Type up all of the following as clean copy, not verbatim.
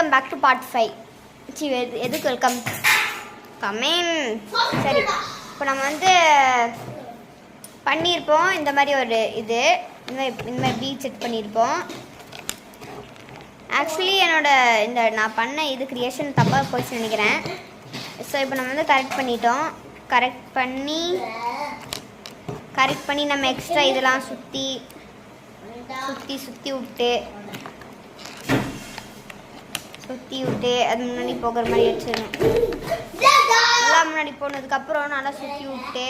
Welcome back to part 5. எதுக்கு welcome comment. சரி, இப்போ நம்ம வந்து பண்ணியிருப்போம் இந்த மாதிரி ஒரு இது இந்த மாதிரி பீச் செட் பண்ணியிருப்போம். ஆக்சுவலி இந்த நான் பண்ண இது க்ரியேஷன் தப்பாக போச்சுன்னு நினைக்கிறேன். ஸோ இப்போ நம்ம வந்து கரெக்ட் பண்ணிட்டோம். கரெக்ட் பண்ணி நம்ம எக்ஸ்ட்ரா இதெல்லாம் சுற்றி விட்டு அது முன்னாடி போகிற மாதிரி வச்சிடணும். நல்லா முன்னாடி போனதுக்கப்புறம் நல்லா சுற்றி விட்டு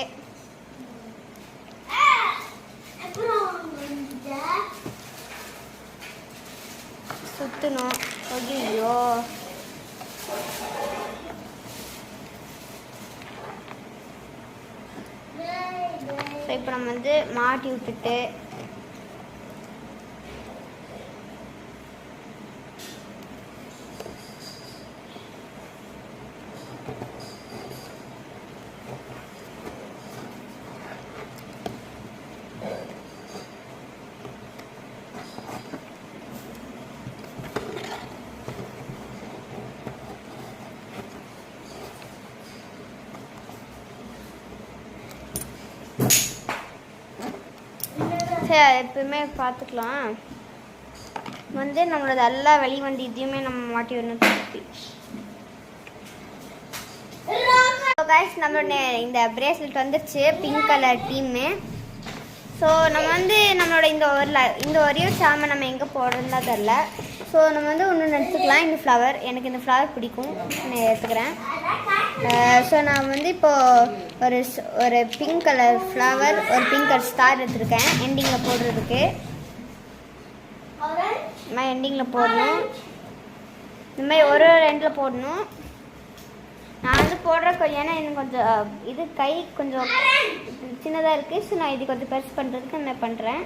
சுற்றணும். ஐயோ, இப்போ நம்ம வந்து மாட்டி விட்டுட்டு எப்பவுமே பார்த்துக்கலாம். வந்து நம்மளோட எல்லா வெளி வந்து இதையுமே நம்ம மாட்டி வரணும் திருப்பி. கைஸ், நம்மளோட இந்த பிரேஸ்லெட் வந்துருச்சு, பிங்க் கலர் டீமு. ஸோ நம்ம வந்து நம்மளோட இந்த ஒரே சாமை நம்ம எங்கே போடுறதுனா தெரில. ஸோ நம்ம வந்து ஒன்று எடுத்துக்கலாம். இந்த ஃப்ளவர், எனக்கு இந்த ஃப்ளவர் பிடிக்கும், நான் எடுத்துக்கிறேன். ஸோ நான் வந்து இப்போது ஒரு பிங்க் கலர் ஃப்ளவர், ஒரு பிங்க் கலர் ஸ்டார் எடுத்துருக்கேன் எண்டிங்கில் போடுறதுக்கு. இந்த மாதிரி எண்டிங்கில் போடணும். இந்த மாதிரி ஒரு ரெண்டில் போடணும். நான் வந்து ஏன்னா எனக்கு கொஞ்சம் இது கை கொஞ்சம் சின்னதாக இருக்குது. ஸோ நான் இது கொஞ்சம் பெருசு பண்ணுறதுக்கு நான் பண்ணுறேன்.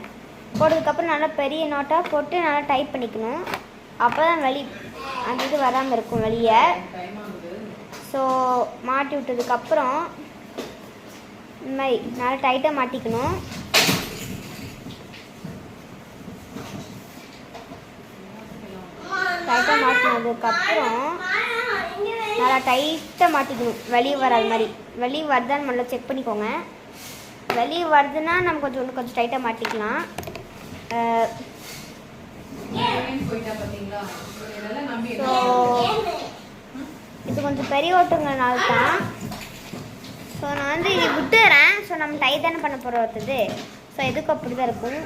போட்டதுக்கப்புறம் நல்லா பெரிய நோட்டாக போட்டு நல்லா டைப் பண்ணிக்கணும். அப்போ தான் அந்த இது வராமல் இருக்கும் வெளியே. ஸோ மாட்டி விட்டதுக்கப்புறம் இந்த மாதிரி நல்லா டைட்டாக மாட்டிக்கணும். டைட்டாக மாட்டினதுக்கப்புறம் நல்லா டைட்டாக மாட்டிக்கணும், வெளியே வராது மாதிரி. வெளியே வருதான்னு நல்லா செக் பண்ணிக்கோங்க. வெளியே வருதுன்னா நம்ம கொஞ்சம் டைட்டாக மாட்டிக்கலாம். ஸோ இது கொஞ்சம் பெரிய ஓட்டுங்கனால தான். ஸோ நான் வந்து இது விட்டுறேன். ஸோ நம்ம டைட் தானே பண்ண போகிற ஒருத்தது. ஸோ எதுக்கு அப்படி தான் இருக்கும்.